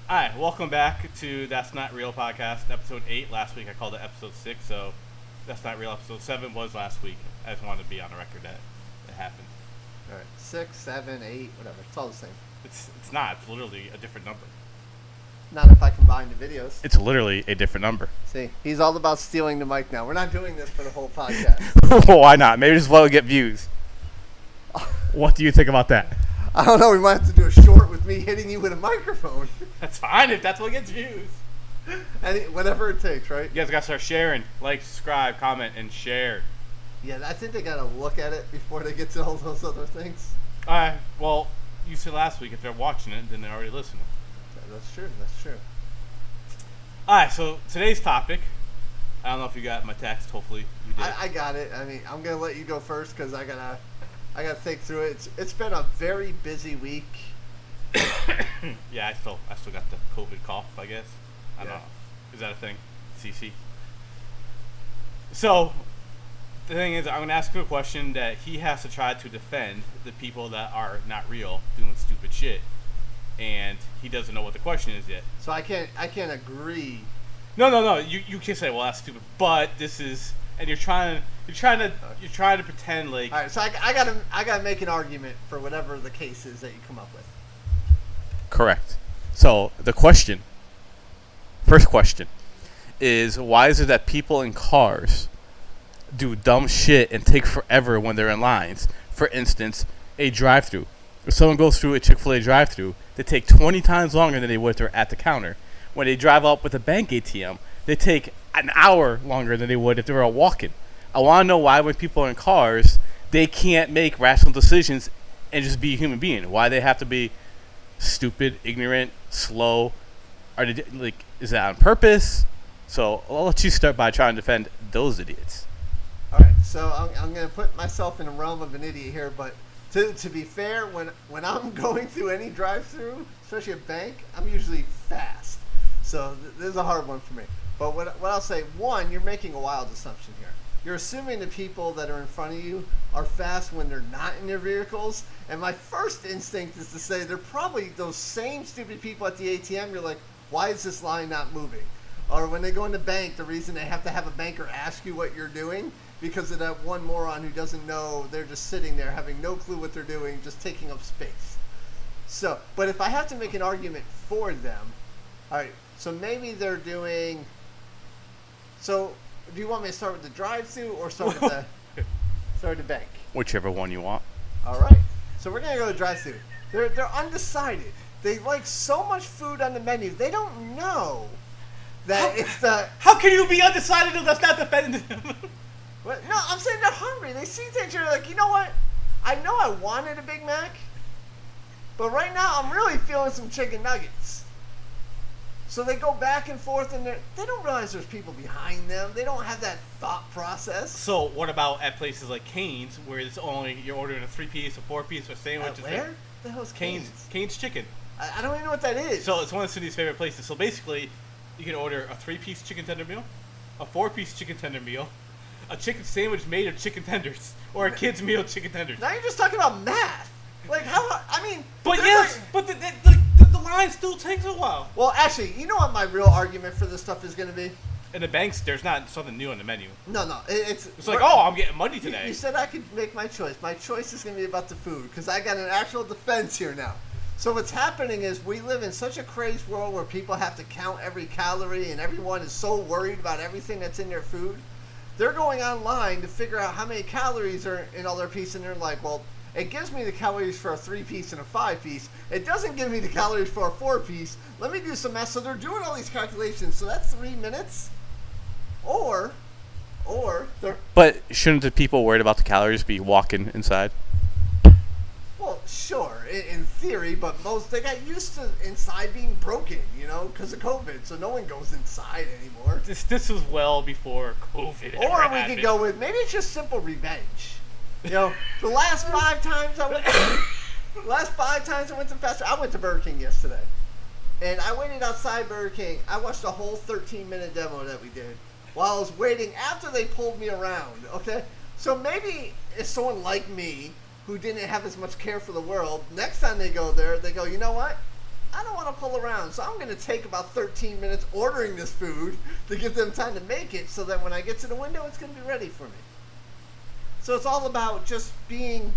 Hi, welcome back to That's Not Real podcast, episode 8. Last week I called it episode 6, so That's Not Real episode 7 was last week. I just wanted to be on the record that it happened. All right, 6, 7, 8, whatever. It's all the same. It's not. It's literally a different number. Not if I combine the videos. It's literally a different number. See, he's all about stealing the mic now. We're not doing this for the whole podcast. Why not? Maybe just let it get views. What do you think about that? I don't know. We might have to do a short with me hitting you with a microphone. That's fine if that's what gets views. Whatever it takes, right? You guys got to start sharing. Like, subscribe, comment, and share. Yeah, I think they got to look at it before they get to all those other things. Well, you said last week if they're watching it, then they're already listening. Yeah, that's true. That's true. Alright, so today's topic, I don't know if you got my text, hopefully you did. I got it. I mean, I'm going to let you go first because I got to think through it. It's been a very busy week. Yeah, I still got the COVID cough, I guess. I don't know. Is that a thing? CC. So, the thing is, I'm going to ask him a question that he has to try to defend the people that are not real doing stupid shit. And he doesn't know what the question is yet. So I can't agree. No. You can say, well, that's stupid, but this is, and you're trying to pretend like. All right, so I gotta make an argument for whatever the case is that you come up with. Correct. So the first question, is why is it that people in cars do dumb shit and take forever when they're in lines? For instance, a drive-thru. If someone goes through a Chick-fil-A drive-thru, they take 20 times longer than they would if they're at the counter. When they drive up with a bank ATM, they take an hour longer than they would if they were walking. I want to know why when people are in cars, they can't make rational decisions and just be a human being. Why they have to be stupid, ignorant, slow. Is that on purpose? So I'll let you start by trying to defend those idiots. All right, so I'm going to put myself in the realm of an idiot here, but to be fair, when I'm going through any drive-through, especially a bank, I'm usually fast. So this is a hard one for me. But what I'll say, one, you're making a wild assumption here. You're assuming the people that are in front of you are fast when they're not in their vehicles. And my first instinct is to say they're probably those same stupid people at the ATM. You're like, why is this line not moving? Or when they go in the bank, the reason they have to have a banker ask you what you're doing because of that one moron who doesn't know, they're just sitting there having no clue what they're doing, just taking up space. So, but if I have to make an argument for them, all right, so maybe they're doing, so do you want me to start with the drive-thru or start with the bank? Whichever one you want. All right, so we're going to go to drive-thru. They're undecided. They like so much food on the menu, they don't know that it's the... How can you be undecided if that's not defending them? What? No, I'm saying they're hungry. They see things, they're like, you know what? I know I wanted a Big Mac, but right now I'm really feeling some chicken nuggets. So they go back and forth, and they don't realize there's people behind them. They don't have that thought process. So what about at places like Cane's, where it's only you're ordering a 3-piece, a 4-piece, or sandwich? Where? The hell's Cane's? Cane's Chicken. I don't even know what that is. So it's one of Cindy's favorite places. So basically, you can order a 3-piece chicken tender meal, a 4-piece chicken tender meal, a chicken sandwich made of chicken tenders, or a kid's meal chicken tenders. Now you're just talking about math. Like how? I mean, but yes, but the line still takes a while. Well, actually, you know what my real argument for this stuff is going to be? In the banks, there's not something new on the menu. No, it's like, oh, I'm getting money today. You said I could make my choice. My choice is going to be about the food because I got an actual defense here now. So what's happening is we live in such a crazy world where people have to count every calorie and everyone is so worried about everything that's in their food. They're going online to figure out how many calories are in all their piece, and they're like, well, it gives me the calories for a 3-piece and a 5-piece. It doesn't give me the calories for a 4-piece. Let me do some math. So they're doing all these calculations. So that's 3 minutes. Or they're... But shouldn't the people worried about the calories be walking inside? Well, sure, in theory, but they got used to inside being broken, because of COVID, so no one goes inside anymore. This was well before COVID. Or we could go with, maybe it's just simple revenge. The last 5 times I went to fast food, I went to Burger King yesterday, and I waited outside Burger King. I watched a whole 13-minute demo that we did while I was waiting after they pulled me around, okay? So maybe if someone like me who didn't have as much care for the world, next time they go there, they go, you know what? I don't want to pull around, so I'm going to take about 13 minutes ordering this food to give them time to make it so that when I get to the window, it's going to be ready for me. So it's all about just being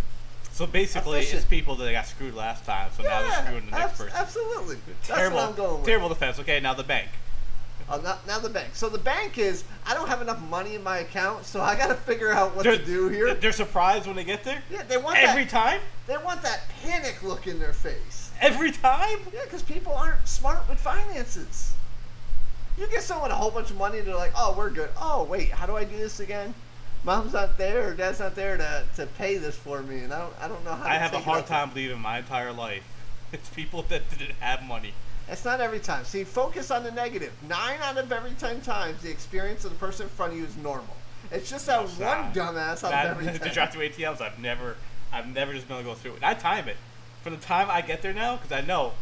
So basically, efficient. it's people that got screwed last time, so now they're screwing the next person. Absolutely. Terrible, That's what I'm going with. terrible defense. Okay, now the bank. Now the bank. So the bank is, I don't have enough money in my account, so I got to figure out what to do here. They're surprised when they get there? Yeah, they want Every that, time? They want that panic look in their face. Every time? Yeah, because people aren't smart with finances. You get someone a whole bunch of money, they're like, oh, we're good. Oh, wait, how do I do this again? Mom's not there, or Dad's not there to pay this for me, and I don't know how to I have a take it hard out. time believing my entire life. It's people that didn't have money. It's not every time. See, focus on the negative. 9 out of every 10 times, the experience of the person in front of you is normal. It's just that It's one not. dumbass out of every 10. The drive through ATMs, I've never just been able to go through it. And I time it. From the time I get there now, because I know,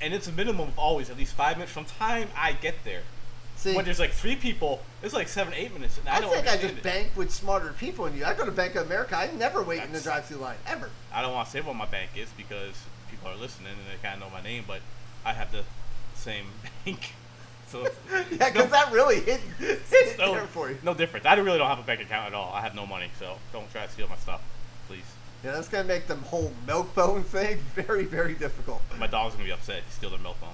and it's a minimum of always at least 5 minutes from the time I get there. See, When there's like 3 people, it's like 7-8 minutes, and I don't think I understand just it. bank with smarter people than you. I go to Bank of America. I never wait in the That's- drive-through line, ever. I don't want to say what my bank is because people are listening and they kind of know my name, but I have the same bank. So Yeah, because that really hit it no, there for you. no difference. I really don't have a bank account at all. I have no money, so don't try to steal my stuff, please. Yeah, that's going to make the whole milk bone thing very, very difficult. My dog's going to be upset if you steal their milk bones.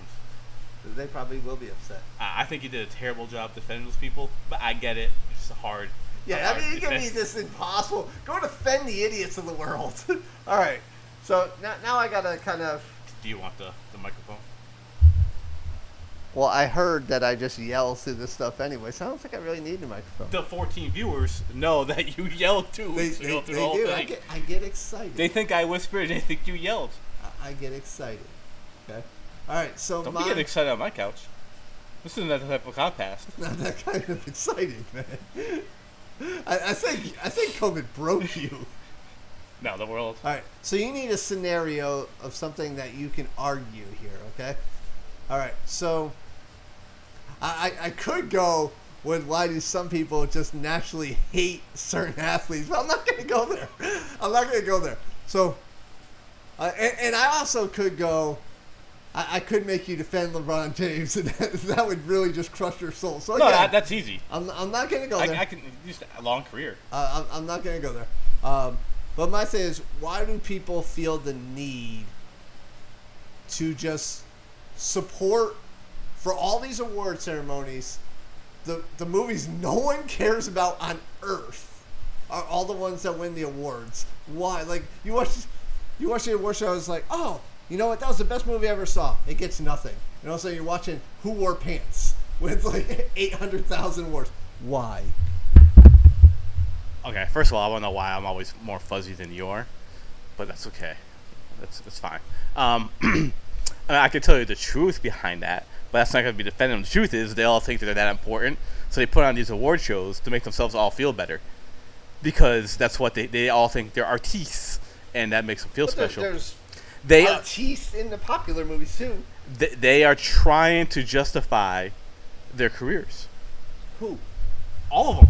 They probably will be upset. I think you did a terrible job defending those people, but I get it. It's just hard. Yeah, I mean, you give me this impossible. Go defend the idiots of the world. All right. So now I got to kind of... Do you want the microphone? Well, I heard that I just yell through this stuff anyway, so I don't think I really need the microphone. The 14 viewers know that you yelled too. They so you go through the do. whole thing. I get excited. They think I whispered and they think you yelled. I get excited. Okay. All right. So Don't be getting excited on my couch. This isn't that type of podcast. not that kind of exciting, man. I think COVID broke you. No, the world. All right. So you need a scenario of something that you can argue here. Okay. All right. So I could go with why do some people just naturally hate certain athletes, but I'm not going to go there. I'm not going to go there. So, and I also could go. I could make you defend LeBron James, and that would really just crush your soul. So No, again, that's easy. I'm not going to go there. I can just a long career. I'm not going to go there. But my thing is, why do people feel the need to just support for all these award ceremonies the movies no one cares about on Earth are all the ones that win the awards? Why? Like you watch the award show, it's like, oh, you know what? That was the best movie I ever saw. It gets nothing. And also you're watching Who Wore Pants with like 800,000 awards. Why? Okay, first of all, I want to know why I'm always more fuzzy than you are, but that's okay. That's fine. I mean, I can tell you the truth behind that, but that's not going to be defending them. The truth is they all think that they're that important, so they put on these award shows to make themselves all feel better, because that's what they all think they're artistes, and that makes them feel But special. There's They artistes in the popular movies too. they are trying to justify their careers. Who? All of them.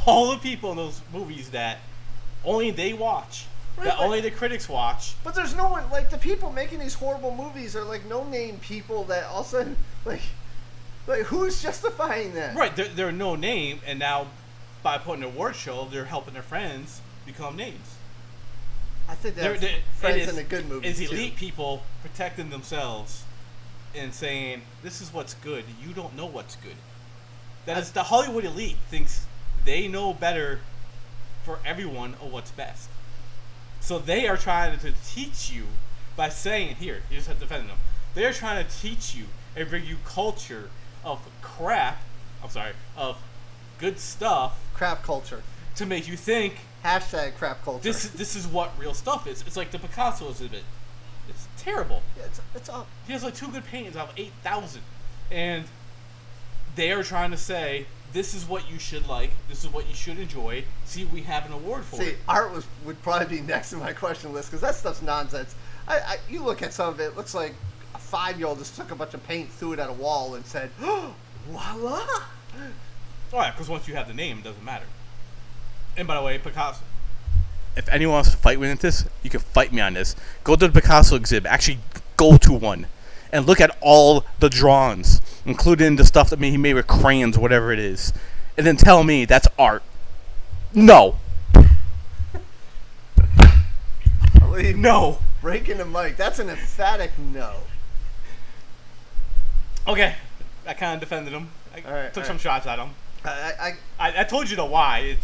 All the people in those movies that only they watch, Right, that but- only the critics watch. But there's no one, like, the people making these horrible movies are like no-name people that all of a sudden, like who's justifying that? Right, they're no name, and now by putting an award show, they're helping their friends become names. I think they're It friends is- in a good movie It's too. elite people protecting themselves and saying, "This is what's good. You don't know what's good." That is the Hollywood elite thinks they know better for everyone of what's best. So they are trying to teach you by saying, here's how defending them. They are trying to teach you and bring you culture of crap. Of good stuff Crap culture. to make you think Hashtag crap culture. this is what real stuff is. It's like the Picasso exhibit. It's terrible. Yeah, it's up. He has like 2 good paintings out of 8,000, and they are trying to say this is what you should like. This is what you should enjoy. See, we have an award for See, it. art would probably be next in my question list because that stuff's nonsense. You look at some of it looks like a 5-year-old just took a bunch of paint, threw it at a wall, and said, oh, voila! Oh yeah, because once you have the name, it doesn't matter. And by the way, Picasso. If anyone wants to fight me with this, you can fight me on this. Go to the Picasso exhibit. Actually, go to one and look at all the drawings, including the stuff that he made with crayons, whatever it is, and then tell me that's art. No. No. Breaking the mic. That's an emphatic no. Okay. I kind of defended him. I took some shots at him. I told you the why.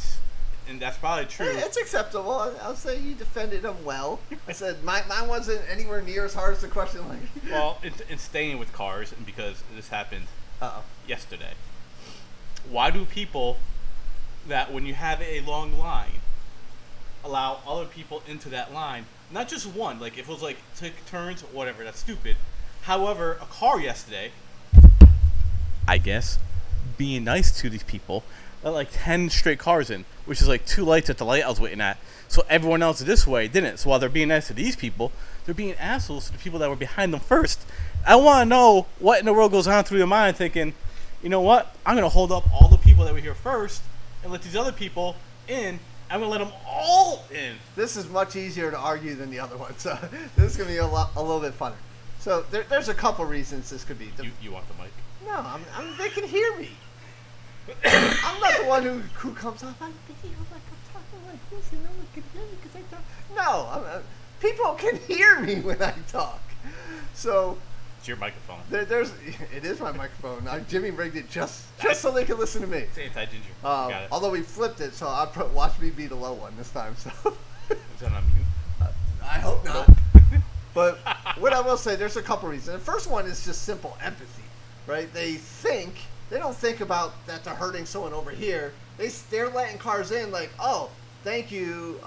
And that's probably true. It's acceptable. I'll say you defended him well. I said mine wasn't anywhere near as hard as the question. Well, in staying with cars, and because this happened yesterday, why do people that when you have a long line allow other people into that line? Not just one. Like if it was like take turns or whatever, that's stupid. However, a car yesterday, I guess, being nice to these people, let like 10 straight cars in, which is like 2 lights at the light I was waiting at. So everyone else this way didn't. So while they're being nice to these people, they're being assholes to the people that were behind them first. I want to know what in the world goes on through your mind thinking, you know what? I'm going to hold up all the people that were here first and let these other people in. I'm going to let them all in. This is much easier to argue than the other one. So this is going to be a little bit funner. So there's a couple reasons this could be. You want the mic? No, they can hear me. I'm not the one who comes off on video like I'm talking like this and no one can hear me because I talk. No, people can hear me when I talk. So it's your microphone. It is my microphone. Jimmy rigged it just so they can listen to me. It's anti-ginger. Got it. Although we flipped it, so I watch me be the low one this time. So is that on mute? I hope not. But what I will say, there's a couple reasons. The first one is just simple empathy, right? They don't think about that they're hurting someone over here. They're letting cars in like, oh, thank you.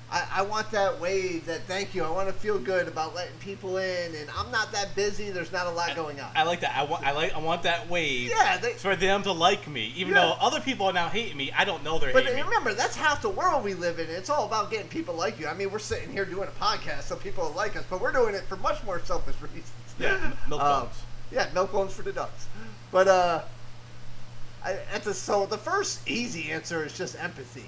I want that wave, that thank you. I want to feel good about letting people in, and I'm not that busy. There's not a lot going on. I like that. I want that wave. Yeah, for them to like me, even though other people are now hating me. I don't know they're hating me. But remember, that's half the world we live in. It's all about getting people like you. I mean, we're sitting here doing a podcast so people will like us, but we're doing it for much more selfish reasons. Yeah, milk bones. Yeah, milk bones for the ducks. But so the first easy answer is just empathy.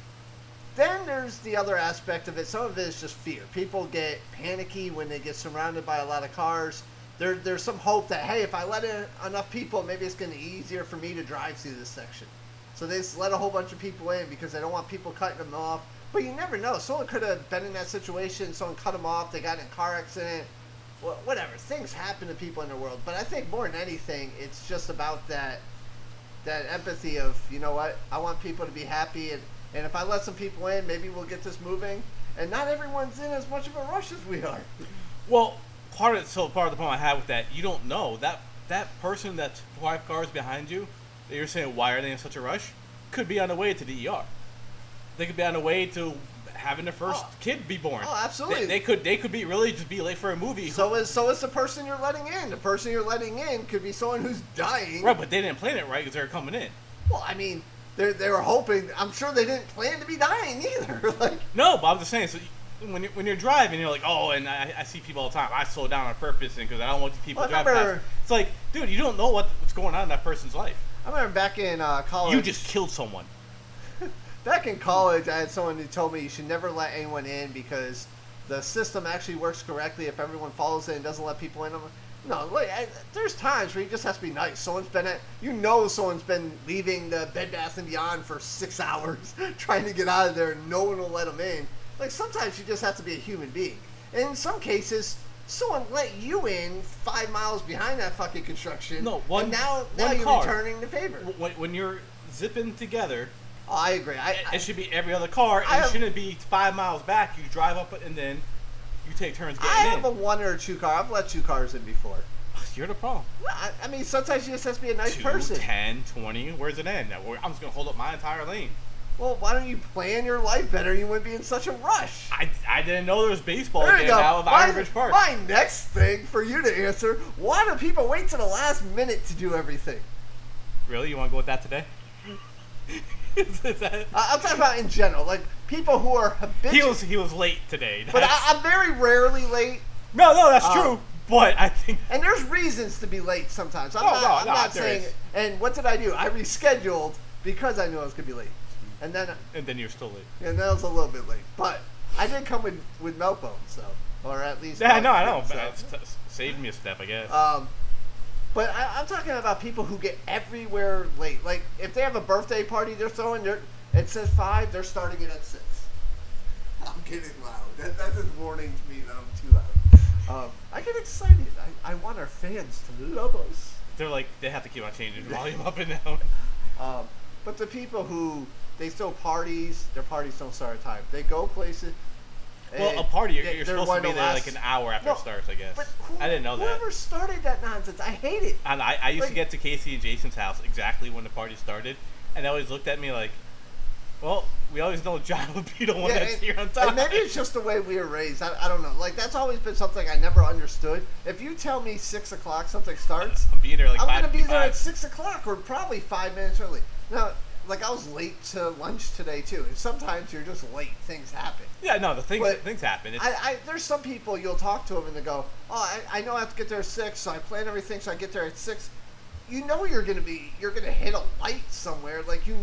Then there's the other aspect of it. Some of it is just fear. People get panicky when they get surrounded by a lot of cars. There's some hope that, hey, if I let in enough people, maybe it's going to be easier for me to drive through this section. So they just let a whole bunch of people in because they don't want people cutting them off. But you never know. Someone could have been in that situation. Someone cut them off. They got in a car accident. Well, whatever. Things happen to people in the world. But I think more than anything, it's just about that empathy of, you know what, I want people to be happy, and if I let some people in, maybe we'll get this moving. And not everyone's in as much of a rush as we are. Well, part of the problem I have with that, you don't know that person that's 5 cars behind you that you're saying why are they in such a rush could be on the way to the ER. They could be on the way to having their first kid be born. Oh, absolutely. They could be really just be late for a movie. So is the person you're letting in. The person you're letting in could be someone who's dying. Right, but they didn't plan it right because they were coming in. Well, I mean, they were hoping. I'm sure they didn't plan to be dying either. No, but I'm just saying. So when you're driving, you're like, oh, and I see people all the time. I slow down on purpose because I don't want these people to drive fast. It's like, dude, you don't know what's going on in that person's life. I remember back in college. You just killed someone. Back in college, I had someone who told me you should never let anyone in because the system actually works correctly if everyone follows it and doesn't let people in. No, there's times where you just have to be nice. Someone's been leaving the Bed Bath & Beyond for 6 hours trying to get out of there and no one will let them in. Like, sometimes you just have to be a human being. And in some cases, someone let you in 5 miles behind that fucking construction. No, and now you're returning the favor. When you're zipping together... Oh, I agree. It should be every other car, and it shouldn't be 5 miles back. You drive up and then you take turns getting in. I have a 1 or 2 car. I've let 2 cars in before. You're the problem. I mean, sometimes you just have to be a nice person. 10, 20, where's it end? I'm just going to hold up my entire lane. Well, why don't you plan your life better? You wouldn't be in such a rush. I didn't know there was baseball game out of Iron Bridge Park. My next thing for you to answer, why do people wait to the last minute to do everything? Really? You want to go with that today? I'm talking about in general, like people who are habitual. He was late today. But I'm very rarely late. No, that's true. But I think, and there's reasons to be late sometimes. I'm not saying. And what did I do? I rescheduled because I knew I was gonna be late, and then you're still late. And then I was a little bit late. But I did come with milk bones though, or at least. Yeah, I know. so- But it's saved me a step, I guess. But I'm talking about people who get everywhere late. Like if they have a birthday party they're throwing, it says 5, they're starting it at 6. I'm getting loud. That's just warning to me that I'm too loud. I get excited. I want our fans to love us. They're like, they have to keep on changing the volume up and down. But the people who they throw parties, their parties don't start at time. They go places. Well, a party, you're they're supposed to one be to there last- like an hour after No, it starts, I guess. But I didn't know that. Whoever started that nonsense, I hate it. And I used to Like- get to Casey and Jason's house exactly when the party started, and they always looked at me like, well, we always know John would be the one that's and, here on time. and maybe it's just the way we were raised. I don't know. Like that's always been something I never understood. If you tell me 6 o'clock something starts, I'm being there like I'm 5 gonna be there at 6 o'clock or probably 5 minutes early. Now, like I was late to lunch today too. And sometimes you're just late. Things happen. Yeah, no, But things happen. It's, There's some people you'll talk to them and they go, "Oh, I know I have to get there at 6, so I plan everything so I get there at 6." You know you're gonna hit a light somewhere. Like you're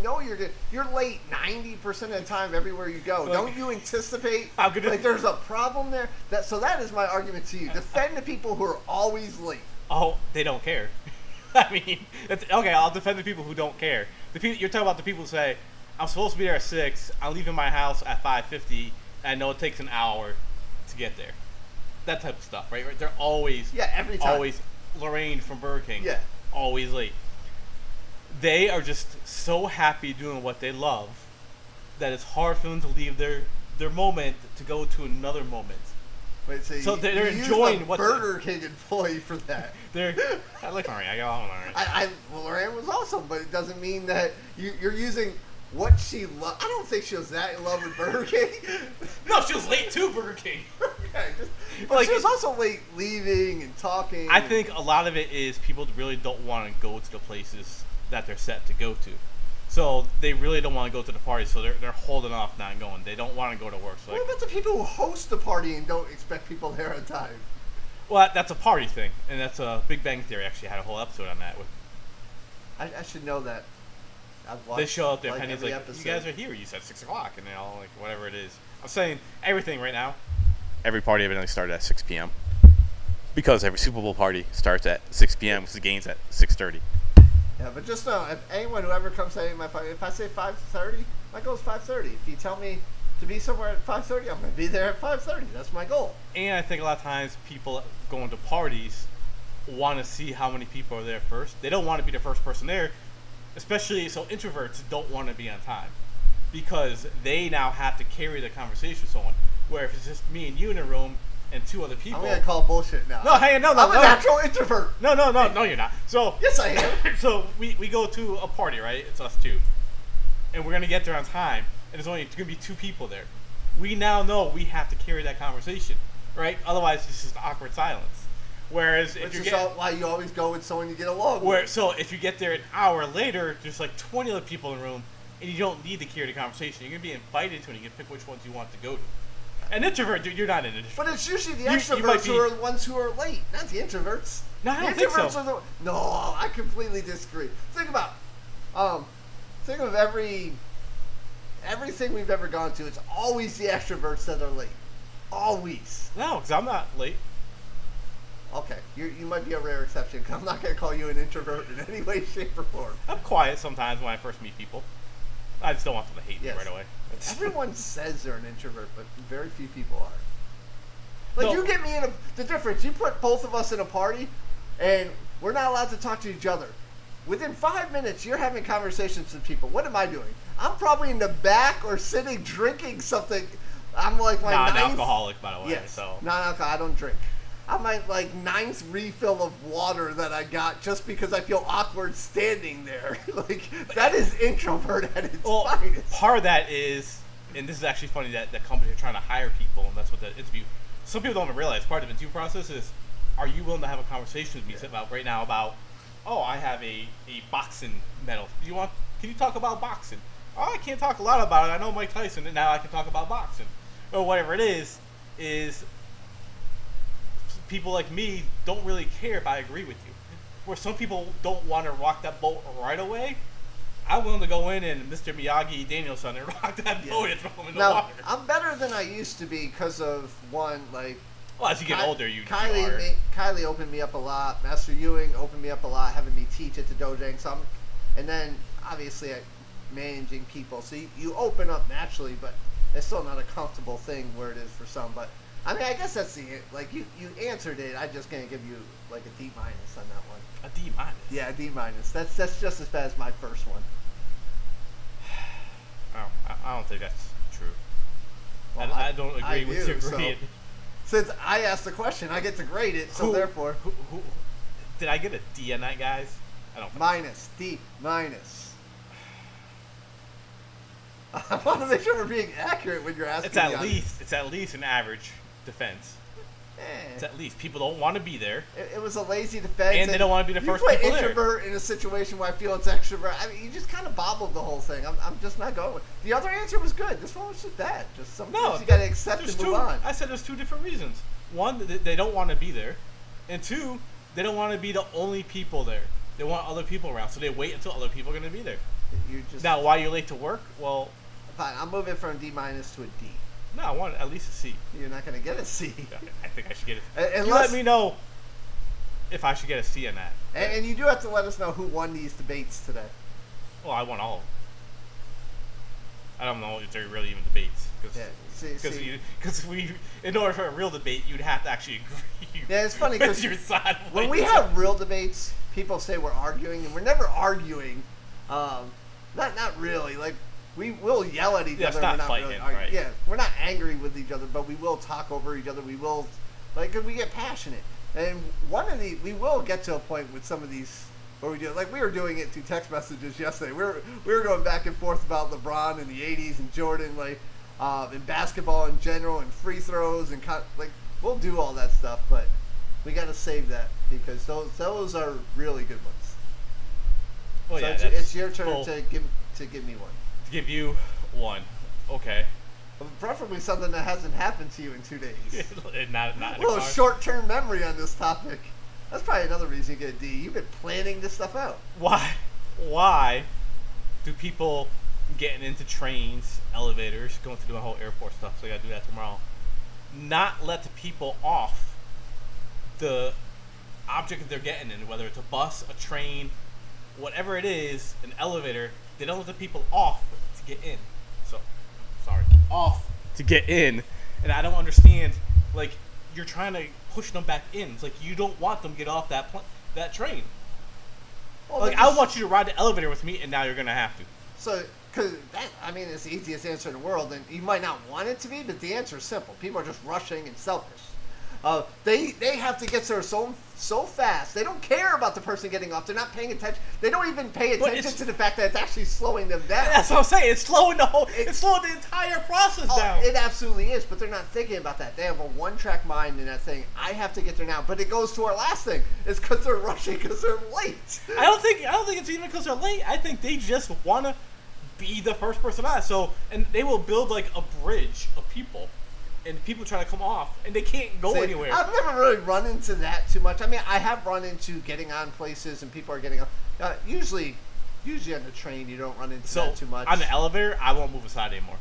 late 90% of the time everywhere you go. Like, Don't you anticipate how good like there's a problem there? That is my argument to you. Defend the people who are always late. oh, they don't care. I mean, okay, I'll defend the people who don't care. You're talking about the people who say, I'm supposed to be there at 6, I'm leaving my house at 5:50, and I know it takes an hour to get there. That type of stuff, right? They're always, Every time. always, Lorraine from Burger King, Yeah. always late. They are just so happy doing what they love that it's hard for them to leave their moment to go to another moment. Wait, So they're you enjoying use a what Burger King employee for that. I like Lorraine. I go on Lorraine. Lorraine was awesome, but it doesn't mean that you're using what she loves. I don't think she was that in love with Burger King. No, she was late to Burger King. Okay, but Like, she was also late leaving and talking. I think a lot of it is people really don't want to go to the places that they're set to go to. So they really don't want to go to the party, so they're holding off not going. They don't want to go to work. So What about the people who host the party and don't expect people there on time? well, that's a party thing, and that's a Big Bang Theory actually had a whole episode on that. With I should know that. I've watched they show up there, like Penny's every like, episode. "You guys are here. You said 6 o'clock," and they all like whatever it is. I'm saying everything right now. Every party evidently started at 6 p.m. because every Super Bowl party starts at 6 p.m. because the game's at 6:30. Yeah, but just know, if anyone who ever comes saying my if I say 5:30, my goal is 5:30. If you tell me to be somewhere at 5:30, I'm going to be there at 5:30. That's my goal. And I think a lot of times people going to parties want to see how many people are there first. They don't want to be the first person there, especially so introverts don't want to be on time because they now have to carry the conversation with someone. Where if it's just me and you in a room and 2 other people, I'm going to call bullshit now. no, hang on, no, I'm a no, natural introvert. no, you're not. So Yes, I am. so we go to a party, right? It's us 2, and we're gonna get there on time, and there's only gonna be 2 people there. We now know we have to carry that conversation, right? Otherwise, it's just awkward silence. Whereas if Which you is get why you always go with someone you get along with. so if you get there an hour later, there's like 20 other people in the room, and you don't need to carry the conversation. You're gonna be invited to, and you can pick which ones you want to go to. An introvert, dude, you're not an introvert. But it's usually the You might extroverts who be- are the ones who are late, not the introverts. No, I the don't think so. introverts are the no. I completely disagree. Think about, think of everything we've ever gone to. It's always the extroverts that are late. Always. No, because I'm not late. Okay, you might be a rare exception. 'Cause I'm not gonna call you an introvert in any way, shape, or form. I'm quiet sometimes when I first meet people. I just don't want them to hate Yes. me right away. Everyone says they're an introvert, but very few people are. Like No. you get me in the difference. You put both of us in a party, and we're not allowed to talk to each other. Within 5 minutes, you're having conversations with people. What am I doing? I'm probably in the back or sitting drinking something. I'm like my Not an ninth. alcoholic, by the way. Yes, So non-alcohol. I don't drink. I'm my like 9th refill of water that I got just because I feel awkward standing there. Like that is introvert at its well, finest. part of that is, and this is actually funny that companies are trying to hire people, and that's what the interview. Some people don't realize part of the interview process is, are you willing to have a conversation with me about right now about, oh, I have a boxing medal. Can you talk about boxing? Oh, I can't talk a lot about it. I know Mike Tyson, and now I can talk about boxing, or whatever it is people like me don't really care if I agree with you. Where some people don't want to rock that boat right away, I'm willing to go in and Mr. Miyagi Danielson and rock that boat and throw him in the Now, water. I'm better than I used to be because of one, like, Well, as you get older, you are. Kylie opened me up a lot. Master Ewing opened me up a lot, having me teach at the Dojang. So and then obviously managing people. So you open up naturally, but it's still not a comfortable thing where it is for some. But I mean, I guess that's like you answered it. I'm just gonna give you like a D- on that one. A D-. Yeah, a D-. That's just as bad as my first one. I don't think that's true. Well, I don't agree with your so grade. since I asked the question, I get to grade it. So therefore, who did I get a D on that, guys? I don't. minus D-. I want to make sure we're being accurate when you're asking. It's at least an average defense. It's at least people don't want to be there, It was a lazy defense, and they don't want to be the first you put people there. introvert in a situation where I feel it's extrovert. I mean, you just kind of bobbled the whole thing. I'm just not going with. The other answer was good. This one was just bad. Just sometimes you got to accept and move on. I said there's two different reasons. One, they don't want to be there, and two, they don't want to be the only people there. They want other people around, so they wait until other people are going to be there. You just Now, why you're late to work? Well, fine. I'm moving from D- to a D. no, I want at least a C. You're not going to get a C. I think I should get it. Unless, You let me know if I should get a C on that. and you do have to let us know who won these debates today. Well, I want all of them. I don't know if they're really even debates. Yeah, see. Because in order for a real debate, you'd have to actually agree. Yeah, it's funny because your side when we have real debates, people say we're arguing, and we're never arguing. Not really. Like we will yell at each Yeah, it's other. not We're not fighting, really arguing. right. Yeah, we're not angry with each other, but we will talk over each other. We will, like, 'cause we get passionate, and we will get to a point with some of these where we do like we were doing it through text messages yesterday. We were going back and forth about LeBron in the '80s and Jordan, like, and basketball in general, and free throws, and like we'll do all that stuff, but we got to save that because those are really good ones. Well, So yeah, it's your turn to give me one. to give you one. Okay. Preferably something that hasn't happened to you in 2 days. not A in a little car. short-term memory on this topic. That's probably another reason you get a D. You've been planning this stuff out. Why do people getting into trains, elevators, going through the whole airport stuff? So I gotta do that tomorrow. Not let the people off the object that they're getting in, whether it's a bus, a train, whatever it is, an elevator. They don't let the people off to get in. So, sorry, off to get in, and I don't understand. Like, you're trying to push them back in. It's like you don't want them to get off that train. Well, Like, I want you to ride the elevator with me, and now you're gonna have to. So, because it's the easiest answer in the world, and you might not want it to be, but the answer is simple. People are just rushing and selfish. They have to get there so fast. They don't care about the person getting off. They're not paying attention. They don't even pay attention to the fact that it's actually slowing them down. That's what I'm saying. It's slowing it's slowing the entire process down. It absolutely is, but they're not thinking about that. They have a one-track mind in that thing. I have to get there now, but it goes to our last thing. It's because they're rushing because they're late. I don't think it's even because they're late. I think they just want to be the first person on. So, and they will build like a bridge of people, and people try to come off, and they can't go anywhere. I've never really run into that too much. I mean, I have run into getting on places and people are getting up. Usually on the train, you don't run into that too much. On the elevator, I won't move aside anymore.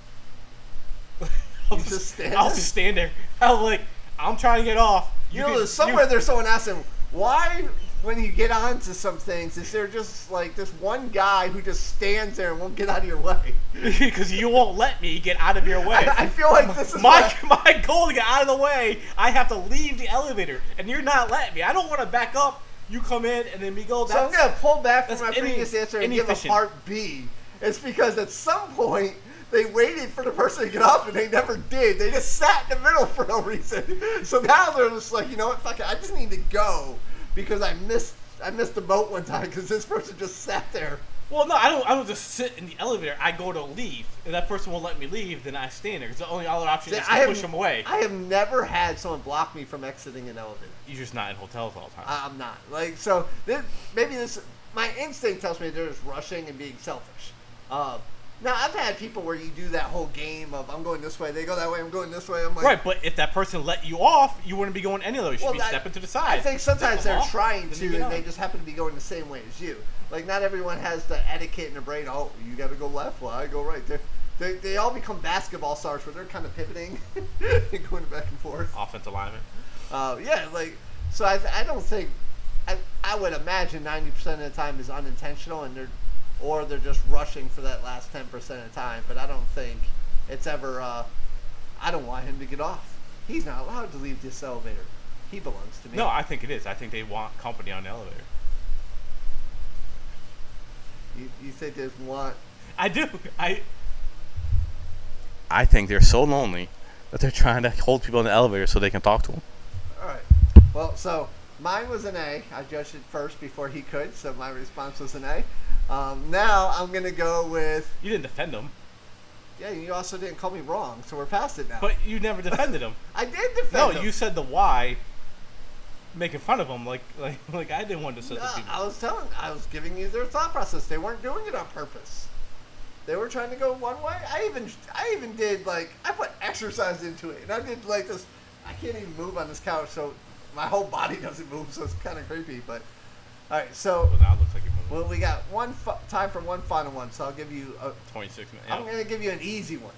I'll just stand there. I'm trying to get off. There's someone asking, why, when you get onto some things, is there just like this one guy who just stands there and won't get out of your way? Because you won't let me get out of your way. I feel like this is my goal to get out of the way. I have to leave the elevator, and you're not letting me. I don't want to back up. You come in, and then we go. So I'm going to pull back from my previous answer and give a inefficient. part B. It's because at some point, they waited for the person to get off, and they never did. They just sat in the middle for no reason. So now they're just like, you know what, fuck it, I just need to go because I missed the boat one time because this person just sat there. Well, no, I don't just sit in the elevator. I go to leave. If that person won't let me leave, then I stand there. Because the only other option is to push them away. I have never had someone block me from exiting an elevator. You're just not in hotels all the time. I'm not. My instinct tells me they're just rushing and being selfish. Now, I've had people where you do that whole game of I'm going this way, they go that way, I'm going this way. I'm like, Right, but if that person let you off, you wouldn't be going any other way. You should be stepping to the side. I think sometimes they're Off, trying then you to, get and they on. just happen to be going the same way as you. Like, not everyone has the etiquette in their brain. Oh, you got to go left. Well, I go right. They all become basketball stars where they're kind of pivoting and going back and forth. Offensive lineman. Yeah, like, so I don't think, I would imagine 90% of the time is unintentional, and they're just rushing for that last 10% of the time. But I don't think it's ever, I don't want him to get off. He's not allowed to leave this elevator. He belongs to me. No, I think it is. I think they want company on the elevator. You think there's one? I do. I think they're so lonely that they're trying to hold people in the elevator so they can talk to them. All right. Well, so mine was an A. I judged it first before he could, so my response was an A. Now I'm going to go with... You didn't defend them. Yeah, you also didn't call me wrong, so we're past it now. But you never defended him. I did defend No, him. you said the why, making fun of him like I didn't want to say No, the people. I was giving you their thought process. They weren't doing it on purpose. They were trying to go one way. I even did, like, I put exercise into it, and I did like this. I can't even move on this couch, so my whole body doesn't move, so it's kind of creepy. But all right, so Well, now it looks like you're moving. well, we got time for one final one. So I'll give you 26 minutes. I'm gonna give you an easy one.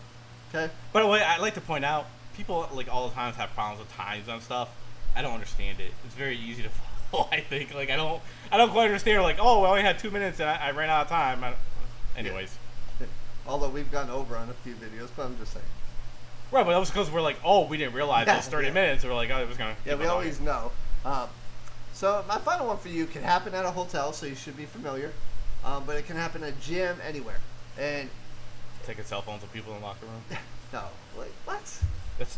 Okay. By the way, I'd like to point out, people like all the time have problems with times on stuff. I don't understand it. It's very easy to follow. I think like I don't quite understand. Like, oh, I only had 2 minutes and I ran out of time. Anyways, Although we've gone over on a few videos, but I'm just saying. right, but that was because we're like, oh, we didn't realize it was 30 minutes. We're like, oh, it was gonna. Yeah, keep we on always going. know. So my final one for you can happen at a hotel, so you should be familiar. But it can happen at a gym, anywhere. And Taking cell phones of people in the locker room. no, like what?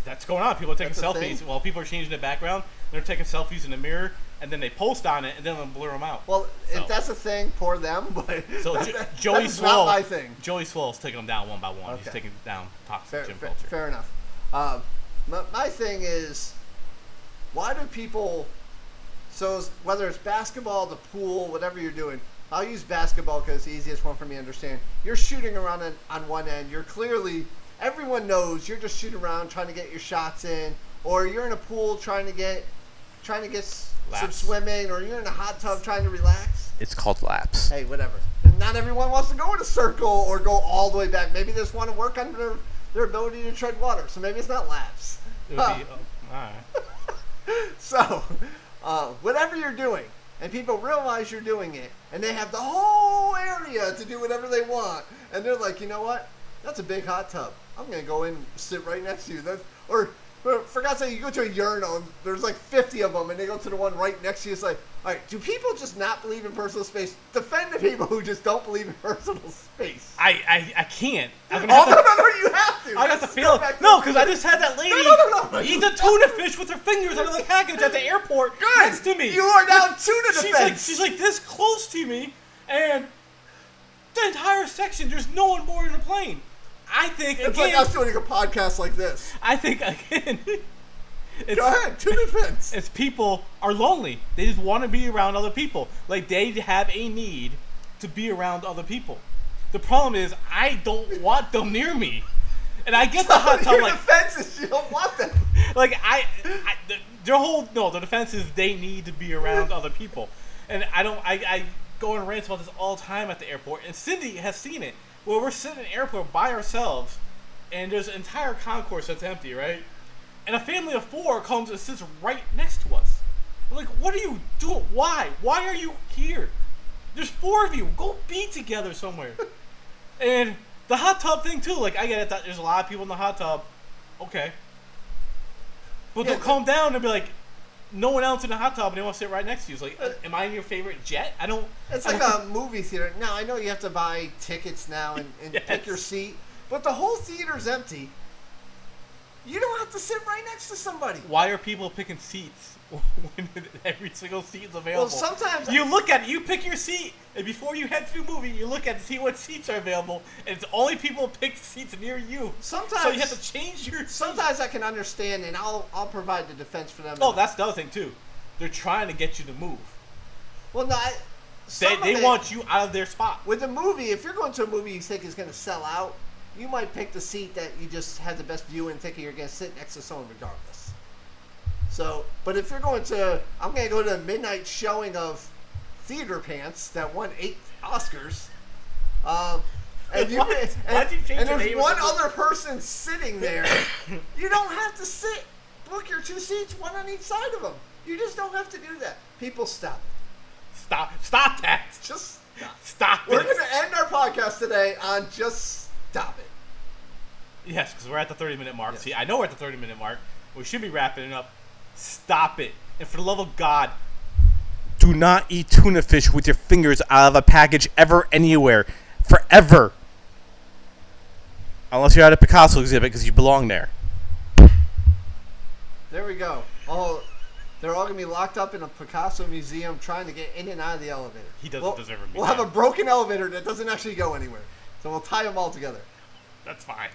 That's going on. People are taking That's a selfies thing? while people are changing the background. They're taking selfies in the mirror, and then they post on it, and then they'll blur them out. Well, So- if that's a thing, poor them. But So Joey Joey not Swole, my thing. Joey Swole's taking them down one by one. Okay. He's taking down toxic gym culture. Fair enough. My thing is, why do people? So whether it's basketball, the pool, whatever you're doing, I'll use basketball because it's the easiest one for me to understand. You're shooting around on one end. You're clearly, everyone knows you're just shooting around trying to get your shots in, or you're in a pool trying to get some Laps. swimming, or you're in a hot tub trying to relax. It's called laps. Hey, whatever. And not everyone wants to go in a circle or go all the way back. Maybe they just want to work on their ability to tread water. So maybe it's not laps. It would be, all right. So, whatever you're doing, and people realize you're doing it, and they have the whole area to do whatever they want, and they're like, you know what? That's a big hot tub. I'm going to go in and sit right next to you. Or for God's sake, you go to a urinal, and there's like 50 of them, and they go to the one right next to you. It's like, all right, do people just not believe in personal space? Defend the people who just don't believe in personal space. I can't. I'm Oh, gonna have to, no, you have to. I got to Let's feel go back to no, the because I just had that lady No. eat a tuna fish with her fingers under the package at the airport Good. next to me. You are now tuna defense. She's like this close to me, and the entire section there's no one boarding the plane. I think It's again. like us doing a podcast like this. I think again. It's, Go ahead, tuna defense. It's people are lonely. They just want to be around other people. Like they have a need to be around other people. The problem is I don't want them near me. And I get the hot tub Your like defense is you don't want them. like the defense is they need to be around other people. And I go on rants about this all the time at the airport, and Cindy has seen it where we're sitting in the airport by ourselves and there's an entire concourse that's empty, right? And a family of 4 comes and sits right next to us. I'm like, what are you doing? Why? Why are you here? There's 4 of you. Go be together somewhere. And the hot tub thing too. Like I get it that there's a lot of people in the hot tub. Okay. But Yeah, they'll calm down and be like, no one else in the hot tub and they want to sit right next to you. It's like, am I in your favorite jet? I don't. It's I like don't- a movie theater. Now, I know you have to buy tickets now and Yes. pick your seat, but the whole theater's empty. You don't have to sit right next to somebody. Why are people picking seats when every single seat is available? Well, sometimes you look at it, you pick your seat, and before you head to the movie, you look at to see what seats are available, and it's only people who pick seats near you. Sometimes So you have to change your seat. Sometimes I can understand, and I'll provide the defense for them. Oh, that's the other thing too. They're trying to get you to move. Well, no, They want you out of their spot. With a movie, if you're going to a movie you think is going to sell out, you might pick the seat that you just have the best view and thinking you're going to sit next to someone regardless. So, but if you're going to, I'm going to go to a midnight showing of Theater Pants that won 8 Oscars. And you, What? Why'd you change and your there's name one of the- other person sitting there. You don't have to sit. Book your 2 seats, one on each side of them. You just don't have to do that. People, stop. Stop that. Just stop. Stop We're it. going to end our podcast today on just stop it. Yes, because we're at the 30-minute mark. Yes. See, I know we're at the 30-minute mark. We should be wrapping it up. Stop it. And for the love of God, Do not eat tuna fish with your fingers out of a package ever, anywhere, forever. Unless you're at a Picasso exhibit because you belong there. There we go. Oh, they're all going to be locked up in a Picasso museum trying to get in and out of the elevator. He doesn't deserve a We'll have a museum. broken elevator that doesn't actually go anywhere. So we'll tie them all together. that's fine.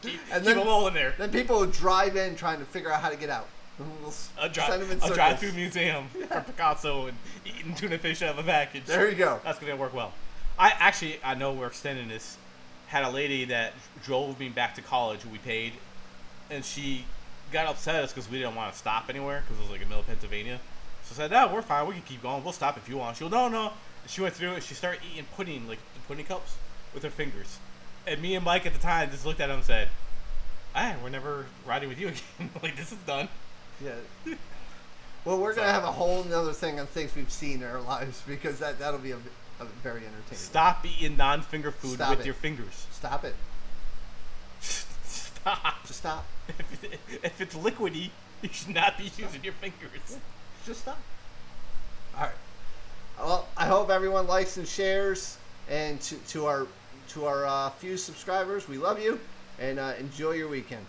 Keep And them then- all in there. Then people will drive in trying to figure out how to get out. And we'll A send them in circles. drive-through museum for Picasso and eating tuna fish out of a package. There you go. That's going to work well. I know we're extending this. Had a lady that drove me back to college. We paid, and she got upset at us because we didn't want to stop anywhere because it was like in the middle of Pennsylvania. So I said, "No, we're fine. We can keep going. We'll stop if you want." She goes, "No, no." And she went through it. She started eating pudding, like the pudding cups, with her fingers. And me and Mike at the time just looked at him and said, we're never riding with you again. Like, this is done." Yeah. Well, we're going to have a whole nother thing on things we've seen in our lives because that'll be a very entertaining. Stop eating non-finger food Stop with it. your fingers. Stop it. Stop. Just stop. If it's liquidy, you should not be using your fingers. Just stop. All right. Well, I hope everyone likes and shares. And to our few subscribers, we love you. And enjoy your weekend.